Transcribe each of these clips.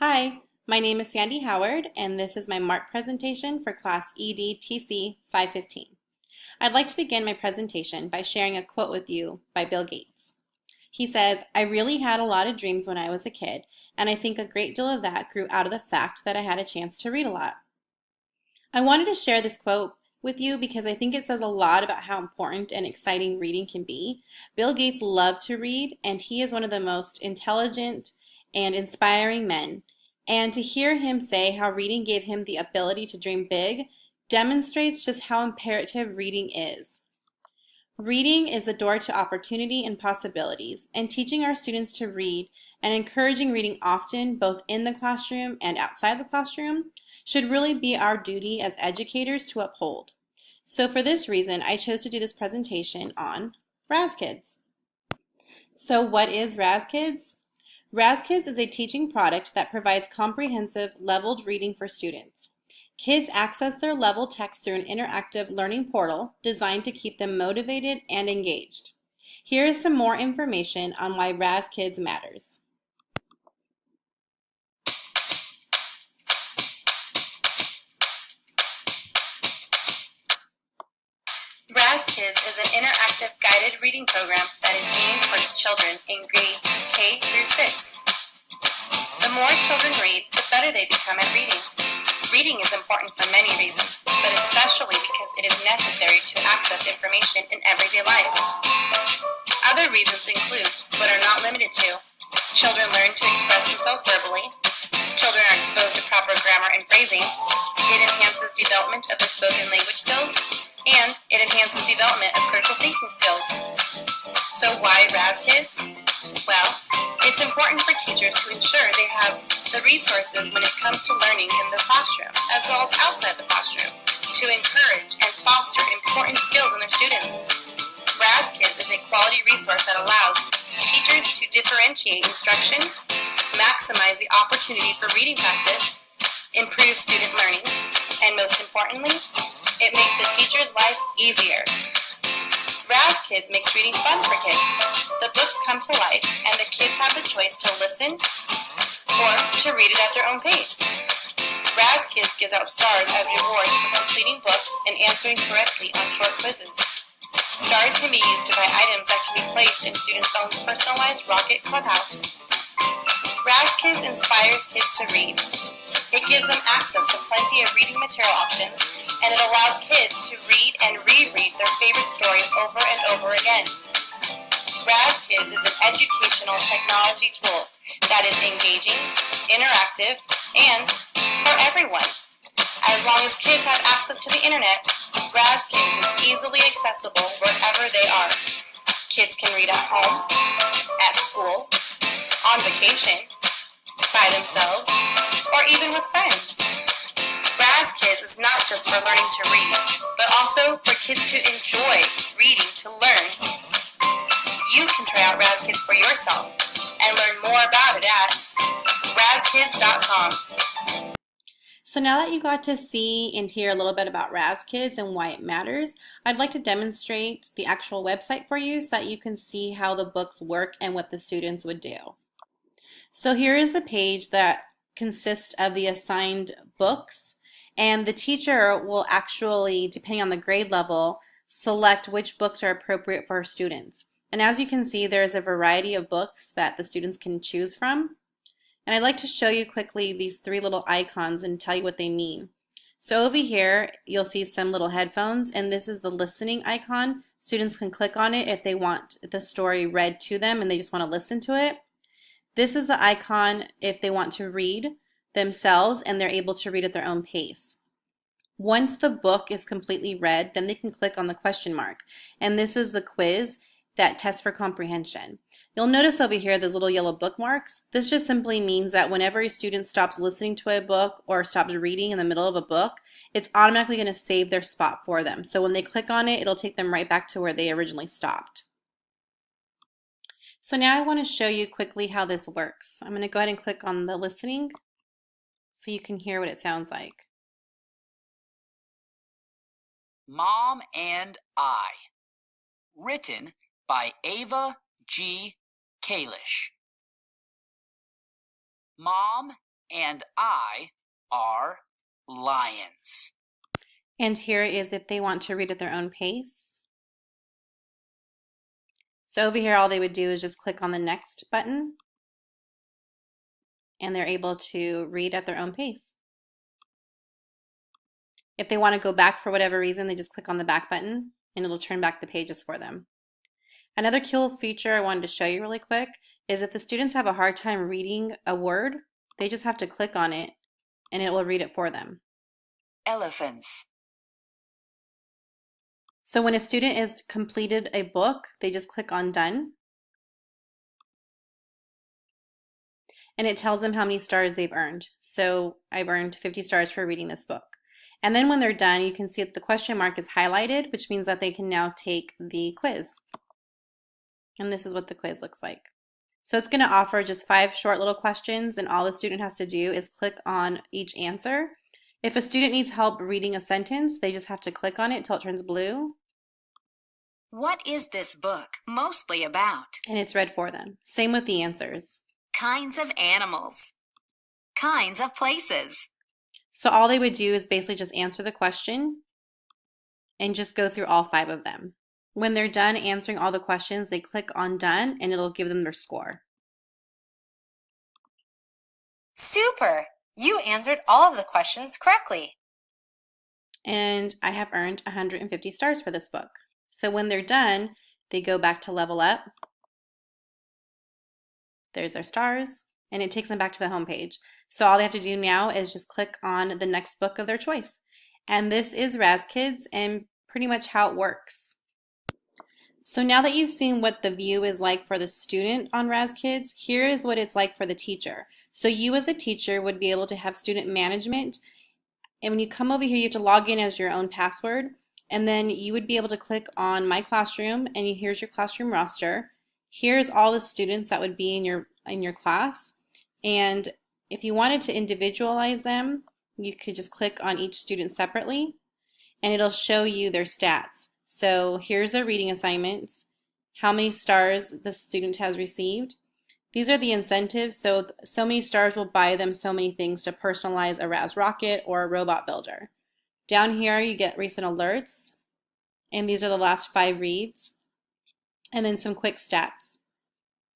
Hi, my name is Sandy Howard, and this is my MARP presentation for class EDTC 515. I'd like to begin my presentation by sharing a quote with you by Bill Gates. He says, "I really had a lot of dreams when I was a kid, and I think a great deal of that grew out of the fact that I had a chance to read a lot." I wanted to share this quote with you because I think it says a lot about how important and exciting reading can be. Bill Gates loved to read, and he is one of the most intelligent and inspiring men. And to hear him say how reading gave him the ability to dream big demonstrates just how imperative reading is. Reading is a door to opportunity and possibilities, and teaching our students to read and encouraging reading often, both in the classroom and outside the classroom, should really be our duty as educators to uphold. So for this reason, I chose to do this presentation on Raz-Kids. So what is Raz-Kids? Raz-Kids is a teaching product that provides comprehensive leveled reading for students. Kids access their level text through an interactive learning portal designed to keep them motivated and engaged. Here is some more information on why Raz-Kids matters. Raz-Kids is an interactive guided reading program that is aimed towards children in grades K through 6. The more children read, the better they become at reading. Reading is important for many reasons, but especially because it is necessary to access information in everyday life. Other reasons include, but are not limited to, children learn to express themselves verbally, children are exposed to proper grammar and phrasing, it enhances development of their spoken language skills, and it enhances development of critical thinking skills. So why Raz-Kids? Well, it's important for teachers to ensure they have the resources when it comes to learning in the classroom, as well as outside the classroom, to encourage and foster important skills in their students. Raz-Kids is a quality resource that allows teachers to differentiate instruction, maximize the opportunity for reading practice, improve student learning, and most importantly, it makes the teacher's life easier. Raz-Kids makes reading fun for kids. The books come to life, and the kids have the choice to listen or to read it at their own pace. Raz-Kids gives out stars as rewards for completing books and answering correctly on short quizzes. Stars can be used to buy items that can be placed in students' own personalized Rocket Clubhouse. Raz-Kids inspires kids to read. It gives them access to plenty of reading material options, and it allows kids to read and reread their favorite stories over and over again. Raz-Kids is an educational technology tool that is engaging, interactive, and for everyone. As long as kids have access to the internet, Raz-Kids is easily accessible wherever they are. Kids can read at home, at school, on vacation, by themselves, or even with friends. Raz-Kids is not just for learning to read, but also for kids to enjoy reading to learn. You can try out Raz-Kids for yourself and learn more about it at razkids.com. So now that you got to see and hear a little bit about Raz-Kids and why it matters, I'd like to demonstrate the actual website for you so that you can see how the books work and what the students would do. So here is the page that consists of the assigned books, and the teacher will actually, depending on the grade level, select which books are appropriate for her students. And as you can see, there's a variety of books that the students can choose from. And I'd like to show you quickly these three little icons and tell you what they mean. So over here, you'll see some little headphones, and this is the listening icon. Students can click on it if they want the story read to them and they just want to listen to it. This is the icon if they want to read themselves and they're able to read at their own pace. Once the book is completely read, then they can click on the question mark. And this is the quiz that tests for comprehension. You'll notice over here those little yellow bookmarks. This just simply means that whenever a student stops listening to a book or stops reading in the middle of a book, it's automatically going to save their spot for them. So when they click on it, it'll take them right back to where they originally stopped. So now I want to show you quickly how this works. I'm going to go ahead and click on the listening so you can hear what it sounds like. Mom and I. Written by Ava G. Kalish. Mom and I are lions. And here is if they want to read at their own pace. So over here, all they would do is just click on the next button, and they're able to read at their own pace. If they want to go back for whatever reason, they just click on the back button, and it'll turn back the pages for them. Another cool feature I wanted to show you really quick is if the students have a hard time reading a word, they just have to click on it, and it will read it for them. Elephants. So when a student has completed a book, they just click on Done. And it tells them how many stars they've earned. So I've earned 50 stars for reading this book. And then when they're done, you can see that the question mark is highlighted, which means that they can now take the quiz. And this is what the quiz looks like. So it's going to offer just 5 short little questions, and all the student has to do is click on each answer. If a student needs help reading a sentence, they just have to click on it until it turns blue. What is this book mostly about? And it's read for them. Same with the answers. Kinds of animals. Kinds of places. So all they would do is basically just answer the question and just go through all 5 of them. When they're done answering all the questions, they click on Done, and it'll give them their score. Super! You answered all of the questions correctly. And I have earned 150 stars for this book. So when they're done, they go back to level up. There's their stars, and it takes them back to the home page. So all they have to do now is just click on the next book of their choice. And this is Raz-Kids and pretty much how it works. So now that you've seen what the view is like for the student on Raz-Kids, here is what it's like for the teacher. So you as a teacher would be able to have student management, and when you come over here you have to log in as your own password, and then you would be able to click on My Classroom, and here's your classroom roster. Here's all the students that would be in your class, and if you wanted to individualize them, you could just click on each student separately, and it'll show you their stats. So here's their reading assignments, how many stars the student has received. These are the incentives, so many stars will buy them so many things to personalize a Raz rocket or a robot builder. Down here you get recent alerts, and these are the last 5 reads, and then some quick stats.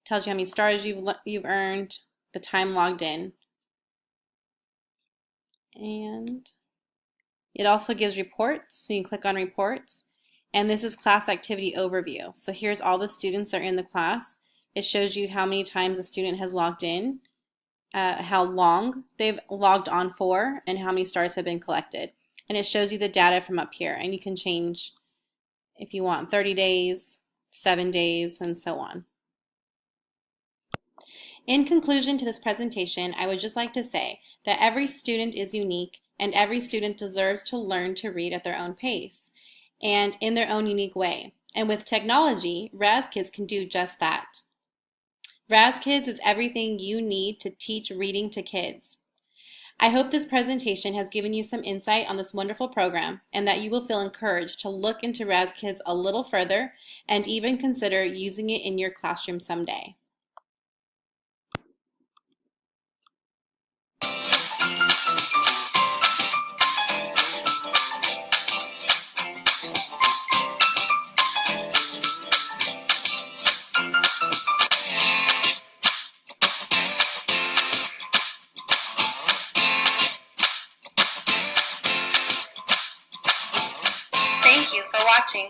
Tells you how many stars you've earned, the time logged in, and it also gives reports, so you can click on reports. And this is class activity overview. So here's all the students that are in the class. It shows you how many times a student has logged in, how long they've logged on for, and how many stars have been collected. And it shows you the data from up here, and you can change if you want 30 days, 7 days, and so on. In conclusion to this presentation, I would just like to say that every student is unique, and every student deserves to learn to read at their own pace and in their own unique way. And with technology, Raz-Kids can do just that. Raz-Kids is everything you need to teach reading to kids. I hope this presentation has given you some insight on this wonderful program, and that you will feel encouraged to look into Raz-Kids a little further and even consider using it in your classroom someday. Thank you for watching.